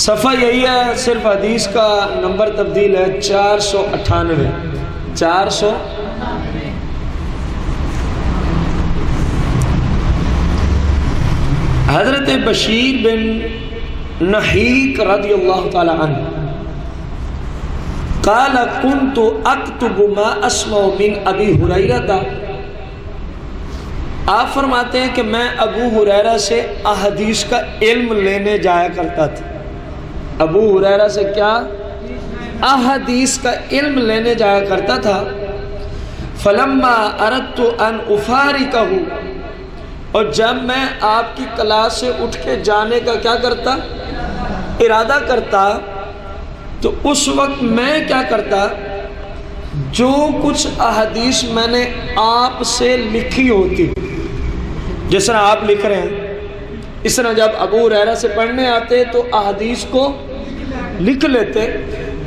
صفحہ یہی ہے، صرف حدیث کا نمبر تبدیل ہے 498 400 حضرت بشیر بن نحیق رضی اللہ تعالی عنہ قال كنت اكتب ما اسمع من ابی ہریرہ، آپ فرماتے ہیں کہ میں ابو ہریرہ سے احادیث کا علم لینے جایا کرتا تھا۔ ابو ہریرہ سے کیا؟ احادیث کا علم لینے جایا کرتا تھا۔ فلما اردت ان افارقہ، اور جب میں آپ کی کلاس سے اٹھ کے جانے کا کیا کرتا؟ ارادہ کرتا، تو اس وقت میں کیا کرتا؟ جو کچھ احادیث میں نے آپ سے لکھی ہوتی، جس طرح آپ لکھ رہے ہیں، اس طرح جب ابو ہریرہ سے پڑھنے آتے تو احادیث کو لکھ لیتے،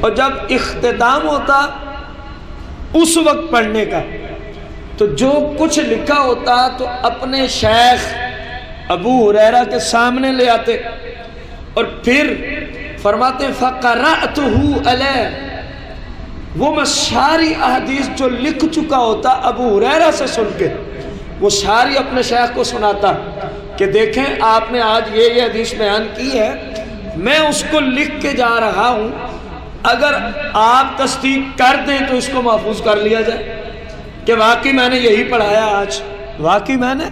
اور جب اختتام ہوتا اس وقت پڑھنے کا تو جو کچھ لکھا ہوتا تو اپنے شیخ ابو ہریرہ کے سامنے لے آتے، اور پھر فرماتے فَقَرَأْتُهُ عَلَيْهِ، وہ میں ساری احادیث جو لکھ چکا ہوتا ابو ہریرہ سے سن کے وہ ساری اپنے شیخ کو سناتا کہ دیکھیں آپ نے آج یہ حدیث بیان کی ہے، میں اس کو لکھ کے جا رہا ہوں، اگر آپ تصدیق کر دیں تو اس کو محفوظ کر لیا جائے کہ واقعی میں نے یہی پڑھایا آج، واقعی میں نے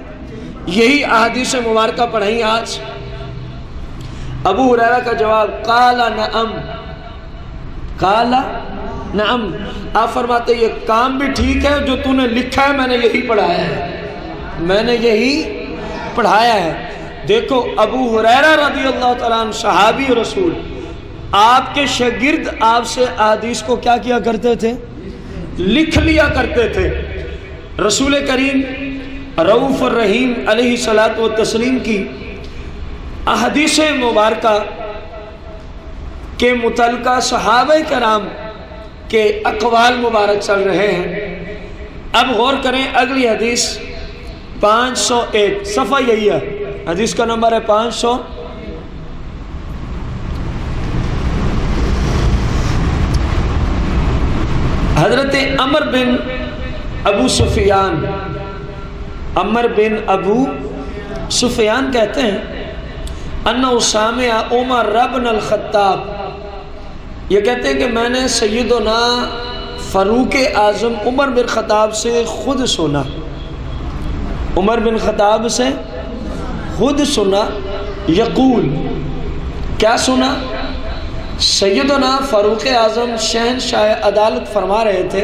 یہی احادیث مبارکہ پڑھائی آج۔ ابو ہریرہ کا جواب قال نعم، قال نعم، آپ فرماتے یہ کام بھی ٹھیک ہے، جو تو نے لکھا ہے میں نے یہی پڑھایا ہے، میں نے یہی پڑھایا ہے۔ دیکھو ابو ہریرہ رضی اللہ تعالیٰ عنہ صحابی رسول، آپ کے شاگرد آپ سے احادیث کو کیا کیا کرتے تھے؟ لکھ لیا کرتے تھے۔ رسول کریم رؤوف الرحیم علیہ الصلاۃ والتسلیم کی احادیث مبارکہ کے متعلقہ صحابہ کرام کے اقوال مبارک چل رہے ہیں۔ اب غور کریں، اگلی حدیث 501، صفحہ یہی ہے، حدیث کا نمبر ہے 500۔ حضرت عمر بن ابو سفیان، عمر بن ابو سفیان کہتے ہیں انہ سامع عمر بن الخطاب، یہ کہتے ہیں کہ میں نے سیدنا فاروق اعظم عمر بن خطاب سے خود سنا، عمر بن خطاب سے خود سنا، یقول، کیا سنا؟ سیدنا فاروق اعظم شہنشاہ عدالت فرما رہے تھے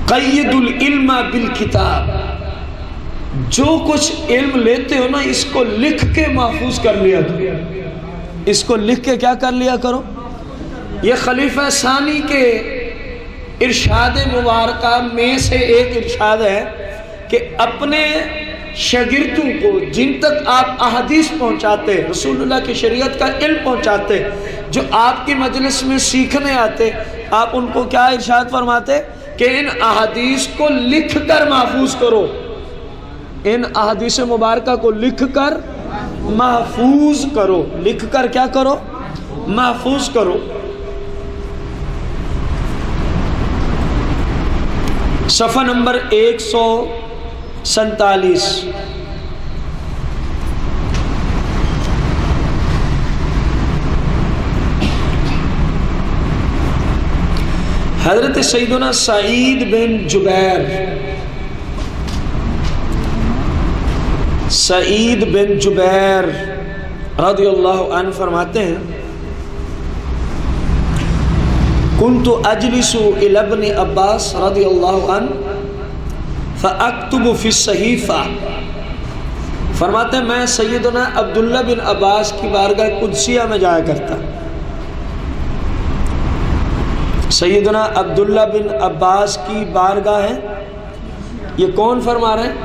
قید العلم بالکتاب، جو کچھ علم لیتے ہو نا اس کو لکھ کے محفوظ کر لیا کرو، اس کو لکھ کے کیا کر لیا کرو۔ یہ خلیفہ ثانی کے ارشاد مبارکہ میں سے ایک ارشاد ہے کہ اپنے شاگردوں کو جن تک آپ احادیث پہنچاتے، رسول اللہ کی شریعت کا علم پہنچاتے، جو آپ کی مجلس میں سیکھنے آتے، آپ ان کو کیا ارشاد فرماتے کہ ان احادیث کو لکھ کر محفوظ کرو، ان احادیث مبارکہ کو لکھ کر محفوظ کرو، لکھ کر کیا کرو؟ محفوظ کرو۔ صفحہ نمبر 147، حضرت سیدنا سعید بن جبیر، سعید بن جبیر رضی اللہ عنہ فرماتے ہیں کنت اجلس الی ابن عباس رضی اللہ عنہ فاکتب فی الصحیفہ، فرماتے ہیں میں سیدنا عبداللہ بن عباس کی بارگاہ قدسیہ میں جایا کرتا۔ سیدنا عبداللہ بن عباس کی بارگاہ ہے، یہ کون فرما رہے ہیں؟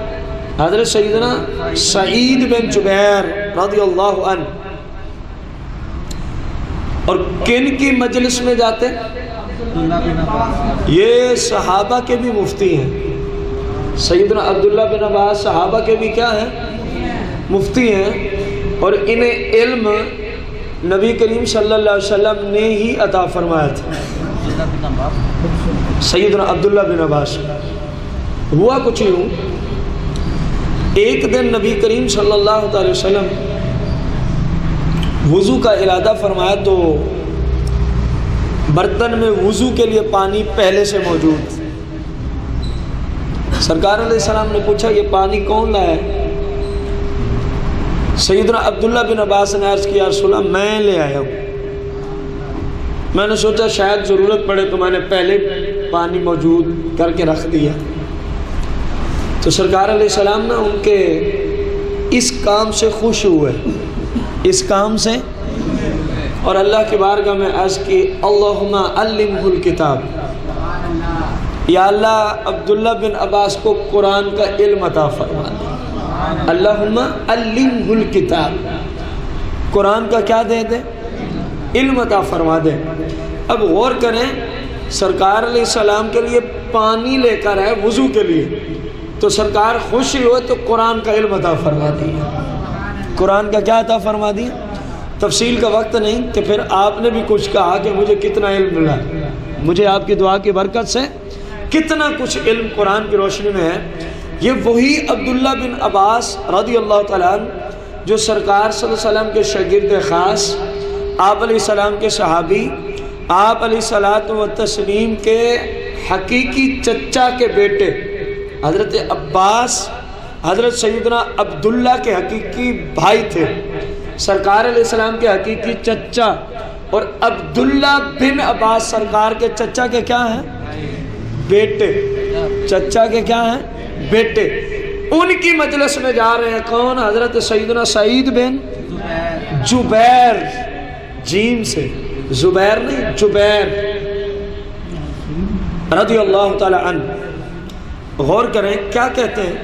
حضرت سیدنا سعید بن جبیر رضی اللہ عنہ۔ اور کن کی مجلس میں جاتے؟ یہ صحابہ کے بھی مفتی ہیں، سیدنا عبداللہ بن عباس صحابہ کے بھی کیا ہیں؟ مفتی ہیں، اور انہیں علم نبی کریم صلی اللہ علیہ وسلم نے ہی عطا فرمایا تھا، سیدنا عبداللہ بن عباس۔ ہوا کچھ یوں، ایک دن نبی کریم صلی اللہ علیہ وسلم وضو کا ارادہ فرمایا تو برتن میں وضو کے لیے پانی پہلے سے موجود۔ سرکار علیہ السلام نے پوچھا یہ پانی کون لایا ہے؟ سیدنا عبداللہ بن عباس نے عرض کیا رسول اللہ میں لے آیا ہوں، میں نے سوچا شاید ضرورت پڑے تو میں نے پہلے پانی موجود کر کے رکھ دیا۔ تو سرکار علیہ السلام نا ان کے اس کام سے خوش ہوئے، اس کام سے، اور اللہ کی بارگاہ میں عرض کی اللہم علمہ الکتاب، یا اللہ عبداللہ بن عباس کو قرآن کا علم عطا فرما دے، اللہم علمہ الکتاب، قرآن کا کیا دے دے؟ علم عطا فرما دے۔ اب غور کریں، سرکار علیہ السلام کے لیے پانی لے کر آئے وضو کے لیے، تو سرکار خوشی ہوئے تو قرآن کا علم عطا فرما دیا۔ قرآن کا کیا عطا فرما دیا؟ تفصیل کا وقت نہیں کہ پھر آپ نے بھی کچھ کہا کہ مجھے کتنا علم ملا، مجھے آپ کی دعا کی برکت سے کتنا کچھ علم قرآن کی روشنی میں ہے۔ یہ وہی عبداللہ بن عباس رضی اللہ تعالیٰ عنہ جو سرکار صلی اللہ علیہ وسلم کے شاگرد خاص، آپ علیہ السلام کے صحابی، آپ علیہ الصلاۃ والتسلیم کے حقیقی چچا کے بیٹے حضرت عباس، حضرت سیدنا عبداللہ کے حقیقی بھائی تھے، سرکار علیہ السلام کے حقیقی چچا، اور عبداللہ بن عباس سرکار کے چچا کے کیا ہیں؟ بیٹے، چچا کے کیا ہیں؟ بیٹے۔ ان کی مجلس میں جا رہے ہیں کون؟ حضرت سیدنا سعید بن جبیر، جیم سے، زبیر نہیں جبیر رضی اللہ تعالی عنہ۔ غور کریں کیا کہتے ہیں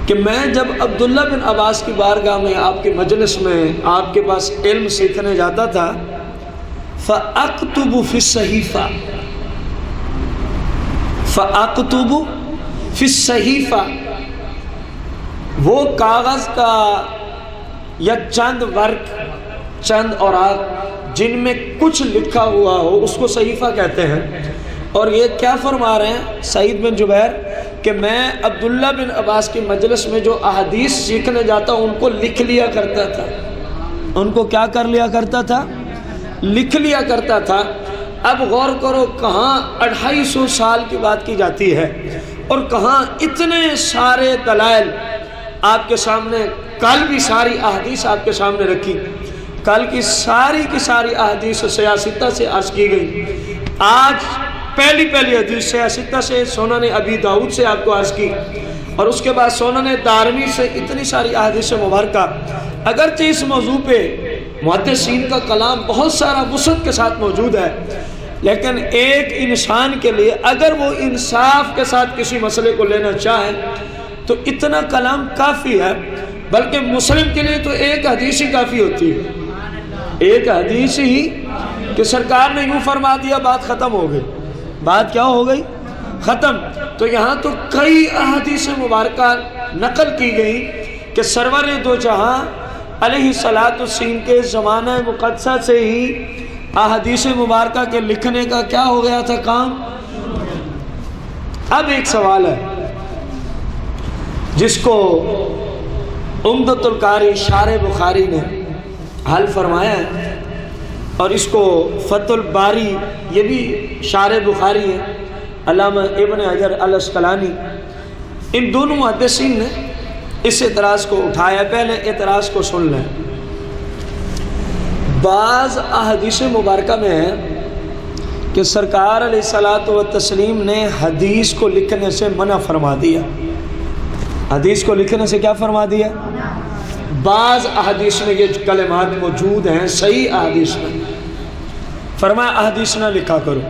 کہ میں جب عبداللہ بن عباس کی بارگاہ میں آپ کی مجلس میں آپ کے پاس علم سیکھنے جاتا تھا، فَأَكْتُبُ فِي الصَّحِيفَةِ، فَأَكْتُبُ فِي الصَّحِيفَةِ، وہ کاغذ کا یا چند ورق، چند اوراق جن میں کچھ لکھا ہوا ہو اس کو صحیفہ کہتے ہیں۔ اور یہ کیا فرما رہے ہیں سعید بن جبیر کہ میں عبداللہ بن عباس کی مجلس میں جو احادیث سیکھنے جاتا ان کو لکھ لیا کرتا تھا، ان کو کیا کر لیا کرتا تھا؟ لکھ لیا کرتا تھا۔ اب غور کرو کہاں 250 سال کی بات کی جاتی ہے اور کہاں اتنے سارے دلائل آپ کے سامنے، کل بھی ساری احادیث آپ کے سامنے رکھی، کل کی ساری احادیث سیاستہ سے عرض کی گئی، آج پہلی حدیث سیاستہ سے سنن ابی داؤد سے آپ کو عرض کی، اور اس کے بعد سنن دارمی سے اتنی ساری احادیث مبارکہ۔ اگرچہ اس موضوع پہ محدثین کا کلام بہت سارا وسعت کے ساتھ موجود ہے، لیکن ایک انسان کے لیے اگر وہ انصاف کے ساتھ کسی مسئلے کو لینا چاہے تو اتنا کلام کافی ہے، بلکہ مسلم کے لیے تو ایک حدیث ہی کافی ہوتی ہے، ایک حدیث ہی کہ سرکار نے یوں فرما دیا، بات ختم ہو گئی، بات کیا ہو گئی؟ ختم۔ تو یہاں تو کئی احادیث مبارکہ نقل کی گئی کہ سرور دو جہاں علیہ الصلاۃ والسلام کے زمانہ مقدسہ سے ہی احادیث مبارکہ کے لکھنے کا کیا ہو گیا تھا کام۔ اب ایک سوال ہے جس کو عمدۃ القاری شارح بخاری نے حل فرمایا ہے، اور اس کو فتح الباری، یہ بھی شارح بخاری ہے، علامہ ابن حجر الاسقلانی، ان دونوں محدثین نے اس اعتراض کو اٹھایا۔ پہلے اعتراض کو سن لیں۔ بعض احادیث مبارکہ میں ہے کہ سرکار علیہ الصلاۃ والتسلیم نے حدیث کو لکھنے سے منع فرما دیا، حدیث کو لکھنے سے کیا فرما دیا؟ بعض احادیث میں یہ کلمات موجود ہیں، صحیح احادیث میں فرمایا احادیث نہ لکھا کرو،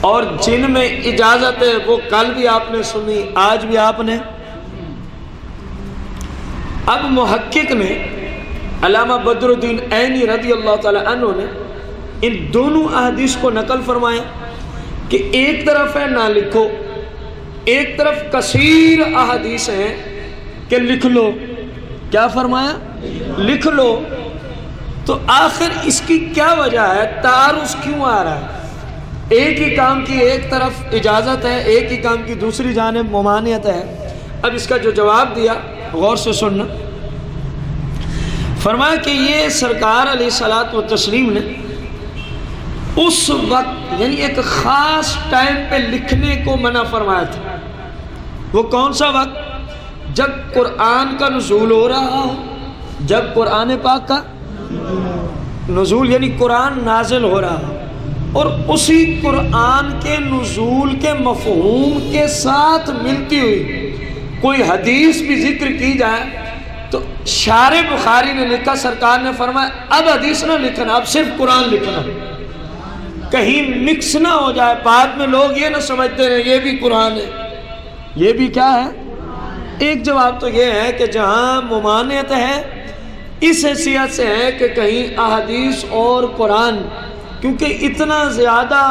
اور جن میں اجازت ہے وہ کل بھی آپ نے سنی، آج بھی آپ نے۔ اب محقق نے علامہ بدر الدین عینی رضی اللہ تعالی عنہ نے ان دونوں احادیث کو نقل فرمایا کہ ایک طرف ہے نہ لکھو، ایک طرف کثیر احادیث ہیں کہ لکھ لو۔ کیا فرمایا؟ لکھ لو۔ تو آخر اس کی کیا وجہ ہے؟ تعارض کیوں آ رہا ہے؟ ایک ہی کام کی ایک طرف اجازت ہے، ایک ہی کام کی دوسری جانب ممانعت ہے۔ اب اس کا جو جواب دیا غور سے سننا، فرمایا کہ یہ سرکار علیہ الصلوۃ والتسلیم نے اس وقت یعنی ایک خاص ٹائم پہ لکھنے کو منع فرمایا تھا۔ وہ کون سا وقت؟ جب قرآن کا نزول ہو رہا ہو، جب قرآن پاک کا نزول یعنی قرآن نازل ہو رہا ہو، اور اسی قرآن کے نزول کے مفہوم کے ساتھ ملتی ہوئی کوئی حدیث بھی ذکر کی جائے تو شارح بخاری نے لکھا، سرکار نے فرمایا اب حدیث نہ لکھنا، اب صرف قرآن لکھنا، کہیں مکس نہ ہو جائے، بعد میں لوگ یہ نہ سمجھتے رہے یہ بھی قرآن ہے، یہ بھی کیا ہے۔ ایک جواب تو یہ ہے کہ جہاں ممانعت ہے اس حیثیت سے ہے کہ کہیں احادیث اور قرآن، کیونکہ اتنا زیادہ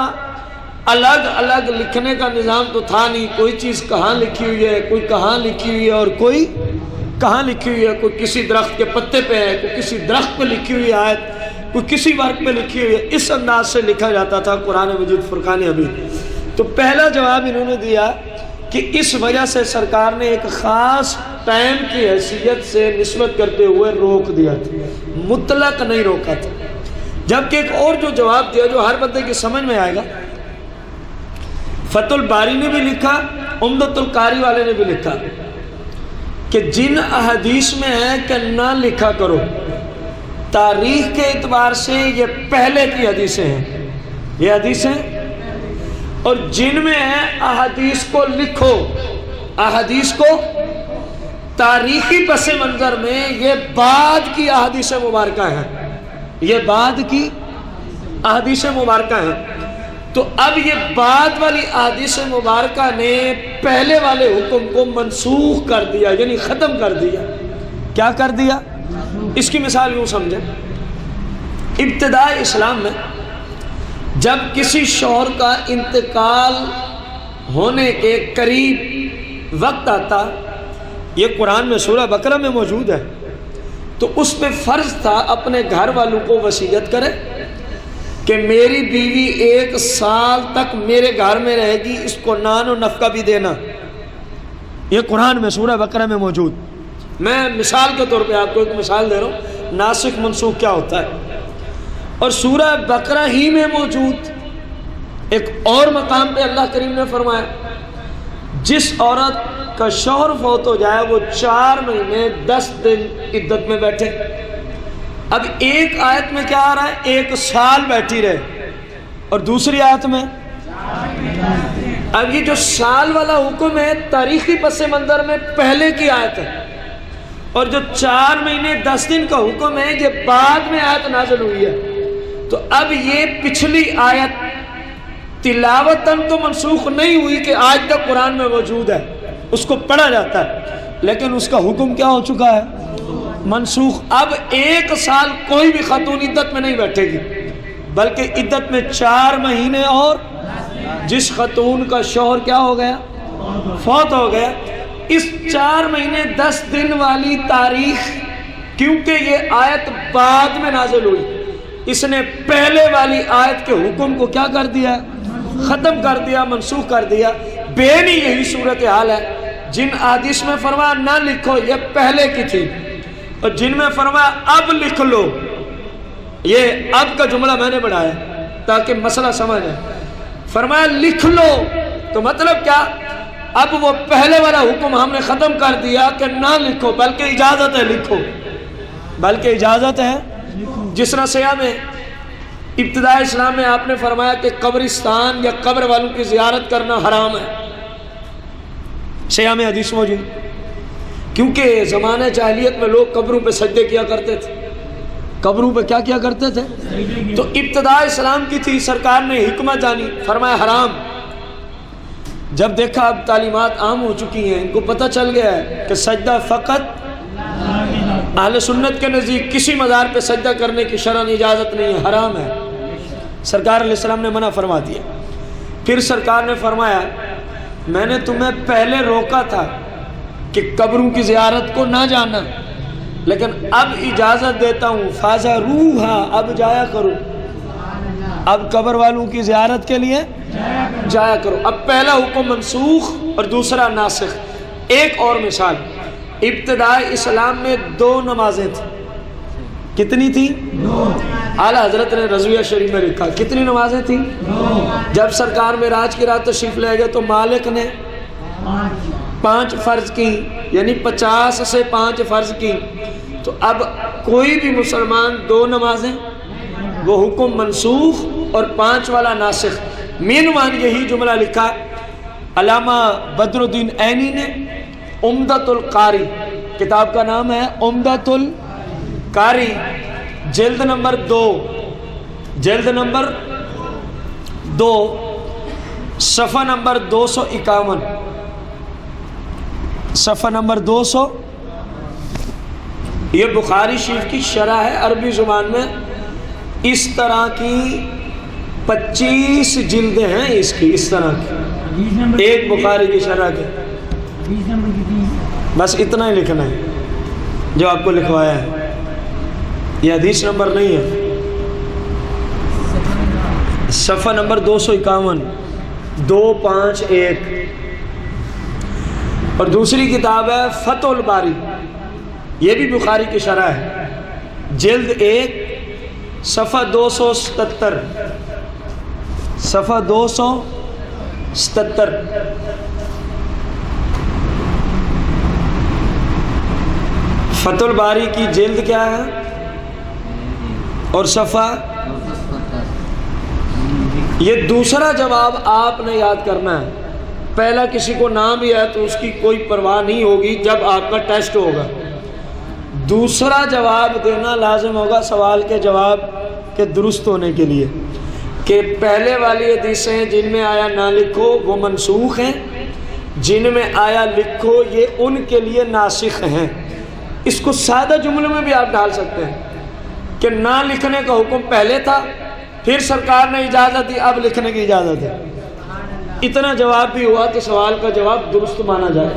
الگ الگ لکھنے کا نظام تو تھا نہیں، کوئی چیز کہاں لکھی ہوئی ہے، کوئی کہاں لکھی ہوئی ہے اور کوئی کہاں لکھی ہوئی ہے، کوئی کسی درخت کے پتے پہ ہے، کوئی کسی درخت پہ لکھی ہوئی آیت، کوئی کسی ورق پہ لکھی ہوئی ہے، اس انداز سے لکھا جاتا تھا قرآن مجید فرقان حمید۔ تو پہلا جواب انہوں نے دیا کہ اس وجہ سے سرکار نے ایک خاص ٹائم کی حیثیت سے نسبت کرتے ہوئے روک دیا تھا، مطلق نہیں روکا تھا۔ جبکہ ایک اور جو جواب دیا جو ہر بندے کی سمجھ میں آئے گا، فتح الباری نے بھی لکھا، عمدۃ القاری والے نے بھی لکھا کہ جن احادیث میں ہے کہ نہ لکھا کرو، تاریخ کے اعتبار سے یہ پہلے کی حدیثیں ہیں، یہ حدیثیں، اور جن میں ہے احادیث کو لکھو، احادیث کو تاریخی پس منظر میں یہ بعد کی احادیث مبارکہ ہیں، یہ بعد کی احادیث مبارکہ ہیں۔ تو اب یہ بعد والی احادیث مبارکہ نے پہلے والے حکم کو منسوخ کر دیا، یعنی ختم کر دیا۔ کیا کر دیا؟ اس کی مثال یوں سمجھیں، ابتداء اسلام میں جب کسی شوہر کا انتقال ہونے کے قریب وقت آتا، یہ قرآن میں سورہ بقرہ میں موجود ہے، تو اس پہ فرض تھا اپنے گھر والوں کو وصیت کرے کہ میری بیوی 1 سال تک میرے گھر میں رہے گی، اس کو نان و نفقہ بھی دینا۔ یہ قرآن میں سورہ بقرہ میں موجود۔ میں مثال کے طور پہ آپ کو ایک مثال دے رہا ہوں، ناسخ منسوخ کیا ہوتا ہے۔ اور سورہ بقرہ ہی میں موجود ایک اور مقام پہ اللہ کریم نے فرمایا جس عورت کا شوہر فوت ہو جائے وہ 4 مہینے 10 دن عدت میں بیٹھے۔ اب ایک آیت میں کیا آ رہا ہے؟ 1 سال بیٹھی رہے، اور دوسری آیت میں اب یہ جو سال والا حکم ہے تاریخی پس منظر میں پہلے کی آیت ہے، اور جو 4 مہینے 10 دن کا حکم ہے یہ بعد میں آیت نازل ہوئی ہے۔ تو اب یہ پچھلی آیت تلاوتاً تو منسوخ نہیں ہوئی کہ آج تک قرآن میں موجود ہے، اس کو پڑھا جاتا ہے، لیکن اس کا حکم کیا ہو چکا ہے؟ منسوخ۔ اب 1 سال کوئی بھی خاتون عدت میں نہیں بیٹھے گی، بلکہ عدت میں 4 مہینے، اور جس خاتون کا شوہر کیا ہو گیا؟ فوت ہو گیا، اس 4 مہینے 10 دن والی تاریخ، کیونکہ یہ آیت بعد میں نازل ہوئی، اس نے پہلے والی آیت کے حکم کو کیا کر دیا؟ ختم کر دیا، منسوخ کر دیا۔ بین یہی صورتحال ہے، جن احادیث میں فرمایا نہ لکھو یہ پہلے کی تھی، اور جن میں فرمایا اب لکھ لو، یہ اب کا جملہ میں نے بڑھایا تاکہ مسئلہ سمجھ آئے۔ فرمایا لکھ لو تو مطلب کیا؟ اب وہ پہلے والا حکم ہم نے ختم کر دیا کہ نہ لکھو، بلکہ اجازت ہے لکھو، بلکہ اجازت ہے۔ جس طرح سیاح میں ابتداء اسلام میں آپ نے فرمایا کہ قبرستان یا قبر والوں کی زیارت کرنا حرام ہے، سیاح میں حدیث موجود، کیونکہ زمانہ جاہلیت میں لوگ قبروں پہ سجدے کیا کرتے تھے، قبروں پہ کیا کیا کرتے تھے؟ تو ابتداء اسلام کی تھی، سرکار نے حکمت جانی، فرمایا حرام۔ جب دیکھا اب تعلیمات عام ہو چکی ہیں، ان کو پتہ چل گیا ہے کہ سجدہ فقط اہل سنت کے نزدیک کسی مزار پہ سجدہ کرنے کی شرعاً اجازت نہیں ہے، حرام ہے، سرکار علیہ السلام نے منع فرما دیا۔ پھر سرکار نے فرمایا میں نے تمہیں پہلے روکا تھا کہ قبروں کی زیارت کو نہ جانا، لیکن اب اجازت دیتا ہوں فازوروہا، اب جایا کرو، اب قبر والوں کی زیارت کے لیے جایا کرو۔ اب پہلا حکم منسوخ اور دوسرا ناسخ۔ ایک اور مثال، ابتدائی اسلام میں 2 نمازیں تھیں۔ کتنی تھی؟ اعلیٰ حضرت نے رضویہ شریف میں لکھا کتنی نمازیں تھیں؟ جب سرکار معراج کی رات تشریف لے گئے تو مالک نے 5 فرض کی، یعنی 50 سے 5 فرض کی۔ تو اب کوئی بھی مسلمان 2 نمازیں، وہ حکم منسوخ اور 5 والا ناسخ۔ مینوان یہی جملہ لکھا علامہ بدر الدین عینی نے عمدۃ القاری، کتاب کا نام ہے عمدۃ القاری، جلد نمبر 2 صفحہ نمبر 251، صفحہ نمبر 200۔ یہ بخاری شریف کی شرح ہے عربی زبان میں۔ اس طرح کی 25 جلدیں ہیں اس کی، اس طرح کی ایک بخاری کی شرح کے۔ بس اتنا ہی لکھنا ہے جو آپ کو لکھوایا ہے، یہ حدیث نمبر نہیں ہے۔ صفحہ نمبر 251، 251۔ اور دوسری کتاب ہے فتح الباری، یہ بھی بخاری کی شرح ہے، جلد 1 صفحہ 277، صفحہ 277۔ فتح الباری کی جلد کیا ہے اور صفحہ؟ یہ دوسرا جواب آپ نے یاد کرنا ہے۔ پہلا کسی کو نام بھی ہے تو اس کی کوئی پرواہ نہیں ہوگی جب آپ کا ٹیسٹ ہوگا۔ دوسرا جواب دینا لازم ہوگا سوال کے جواب کے درست ہونے کے لیے، کہ پہلے والی حدیثیں جن میں آیا نہ لکھو وہ منسوخ ہیں، جن میں آیا لکھو یہ ان کے لیے ناسخ ہیں۔ اس کو سادہ جملوں میں بھی آپ ڈال سکتے ہیں کہ نہ لکھنے کا حکم پہلے تھا، پھر سرکار نے اجازت دی، اب لکھنے کی اجازت ہے۔ اتنا جواب بھی ہوا تو سوال کا جواب درست مانا جائے۔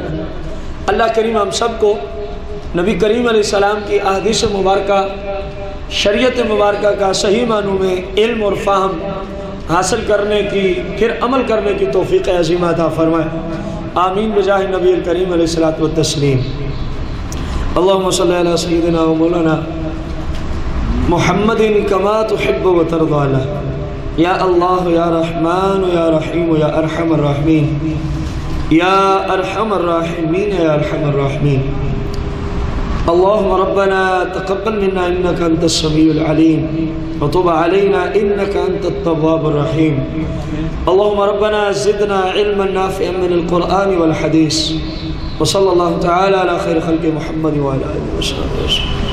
اللہ کریم ہم سب کو نبی کریم علیہ السلام کی احادیث مبارکہ، شریعت مبارکہ کا صحیح معنوں میں علم اور فہم حاصل کرنے کی، پھر عمل کرنے کی توفیق عظیمہ عطا فرمائے۔ آمین بجاہ نبی الکریم علیہ الصلوۃ والتسلیم۔ اللہم صلی علی سیدنا و مولانا محمد کما تحب و ترضی۔ یا اللہ یا رحمان یا رحیم یا ارحم الراحمین، یا ارحم الراحمین یا ارحم الراحمین۔ اللهم ربنا تقبل منا إنك أنت السميع العليم وتب علينا إنك أنت التواب الرحيم۔ اللهم ربنا زدنا علما نافعا من القرآن والحديث، وصلى الله تعالى على خير خلق محمد وعلى آله وصحبه وسلم۔